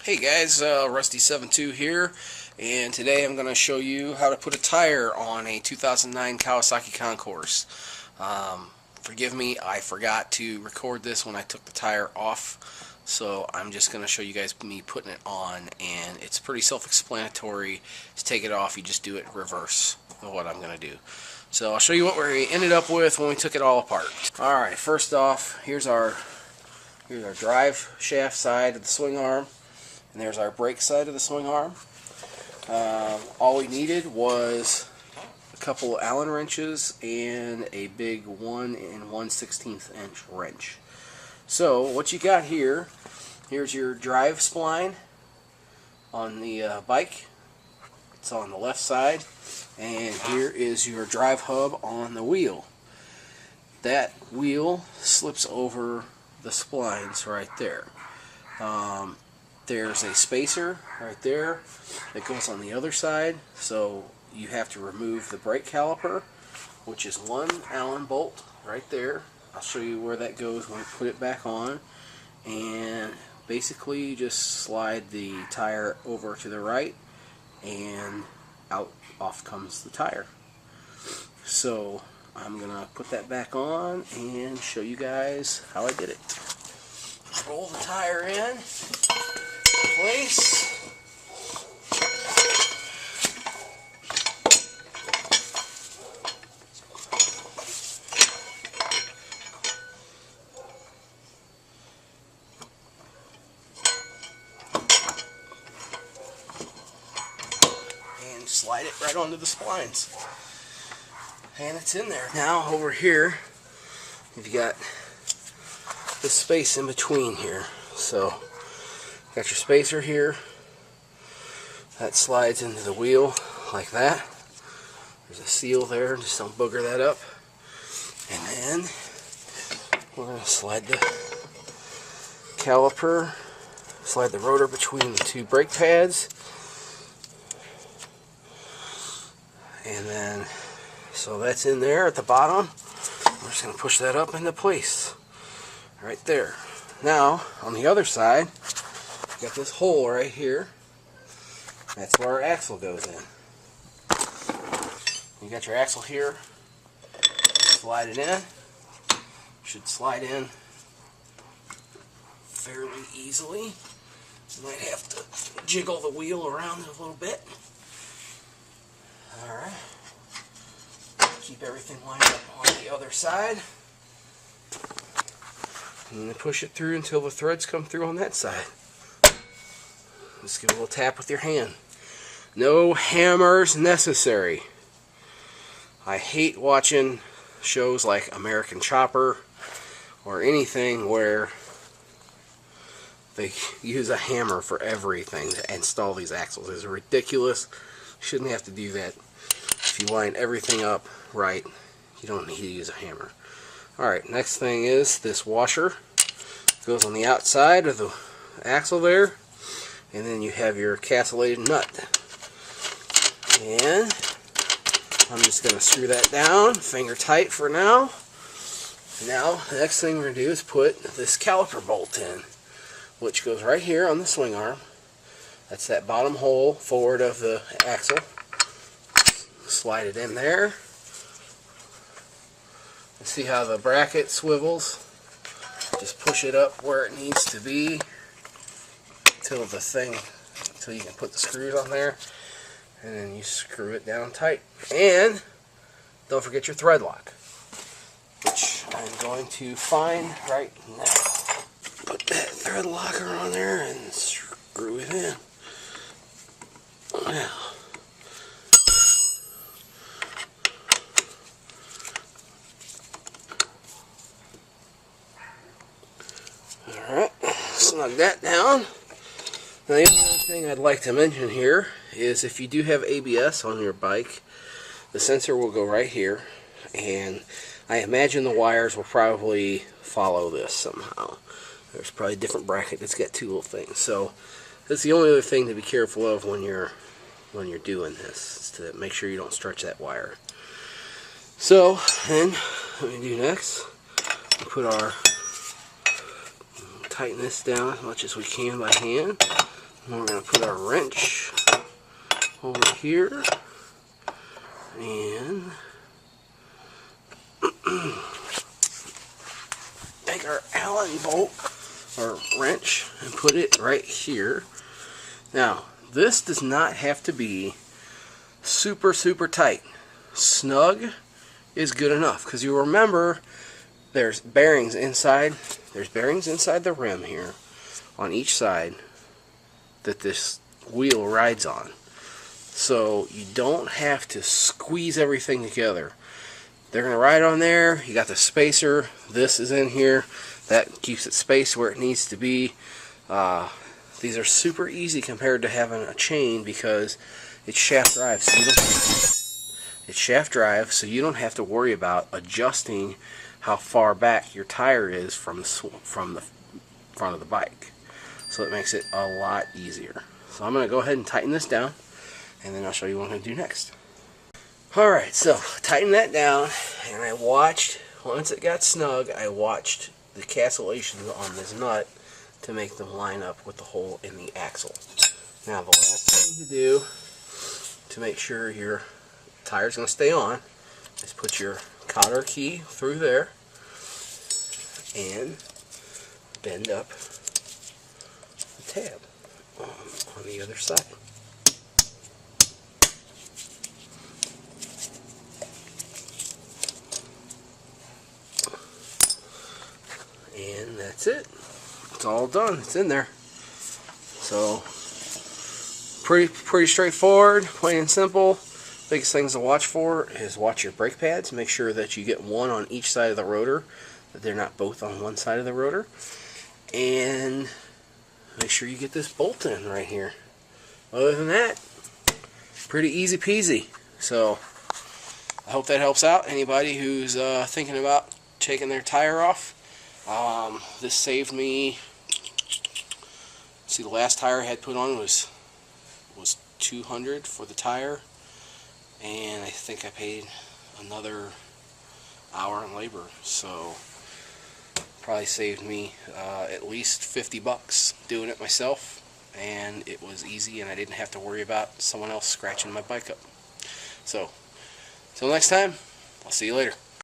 Hey guys, Rusty72 here, and today I'm going to show you how to put a tire on a 2009 Kawasaki Concours. Forgive me, I forgot to record this when I took the tire off, so I'm just going to show you guys me putting it on, and it's pretty self-explanatory. To take it off, you just do it reverse of what I'm going to do. So I'll show you what we ended up with when we took it all apart. Alright, first off, here's our drive shaft side of the swing arm. And there's our brake side of the swing arm. All we needed was a couple of Allen wrenches and a big 1 1/16 inch wrench. So what you got here, here's your drive spline on the bike. It's on the left side. And here is your drive hub on the wheel. That wheel slips over the splines right there. There's a spacer right there that goes on the other side, so you have to remove the brake caliper, which is 1 Allen bolt right there. I'll show you where that goes when we put it back on, and basically you just slide the tire over to the right and off comes the tire. So I'm gonna put that back on and show you guys how I did it. Roll the tire in place. And slide it right onto the splines. And it's in there. Now over here, you've got the space in between here. So got your spacer here. That slides into the wheel like that. There's a seal there, just don't booger that up. And then we're going to slide the caliper, slide the rotor between the 2 brake pads. And then, so that's in there at the bottom. We're just going to push that up into place. Right there. Now, on the other side, got this hole right here. That's where our axle goes in. You got your axle here. Slide it in. Should slide in fairly easily. You might have to jiggle the wheel around a little bit. Alright. Keep everything lined up on the other side. And then push it through until the threads come through on that side. Just give it a little tap with your hand. No hammers necessary. I hate watching shows like American Chopper or anything where they use a hammer for everything to install these axles. It's ridiculous. You shouldn't have to do that. If you line everything up right, you don't need to use a hammer. Alright, next thing is this washer. Goes on the outside of the axle there. And then you have your castellated nut. And I'm just going to screw that down, finger tight for now. Now, the next thing we're going to do is put this caliper bolt in, which goes right here on the swing arm. That's that bottom hole forward of the axle. Slide it in there. See how the bracket swivels? Just push it up where it needs to be until you can put the screws on there, and then you screw it down tight. And don't forget your thread lock, which I'm going to find right now. Put that thread locker on there and screw it in. Now, alright, snug that down. Now the other thing I'd like to mention here is if you do have ABS on your bike, the sensor will go right here, and I imagine the wires will probably follow this somehow. There's probably a different bracket that's got 2 little things. So that's the only other thing to be careful of when you're doing this, is to make sure you don't stretch that wire. So then what we do next, we put our tighten this down as much as we can by hand. We're going to put our wrench over here and take our Allen bolt or wrench and put it right here. Now, this does not have to be super tight. Snug is good enough, because you remember there's bearings inside. There's bearings inside the rim here on each side that this wheel rides on. So you don't have to squeeze everything together. They're going to ride on there. You got the spacer. This is in here. That keeps it spaced where it needs to be. These are super easy compared to having a chain, because it's shaft drive. It's shaft drive, so you don't have to worry about adjusting how far back your tire is from the front of the bike. So it makes it a lot easier. So I'm going to go ahead and tighten this down, and then I'll show you what I'm going to do next. Alright, so tighten that down, and I watched, once it got snug, I watched the castellations on this nut to make them line up with the hole in the axle. Now the last thing to do to make sure your tire's going to stay on is put your cotter key through there and bend up the tab on the other side. And that's it. It's all done. It's in there. So pretty straightforward, plain and simple. Biggest things to watch for is watch your brake pads. Make sure that you get one on each side of the rotor, that they're not both on one side of the rotor. And make sure you get this bolt in right here. Other than that, pretty easy peasy. So I hope that helps out anybody who's thinking about taking their tire off. This saved me. See, the last tire I had put on was $200 for the tire, and I think I paid another hour in labor, so probably saved me at least $50 doing it myself, and it was easy, and I didn't have to worry about someone else scratching my bike up. So, till next time, I'll see you later.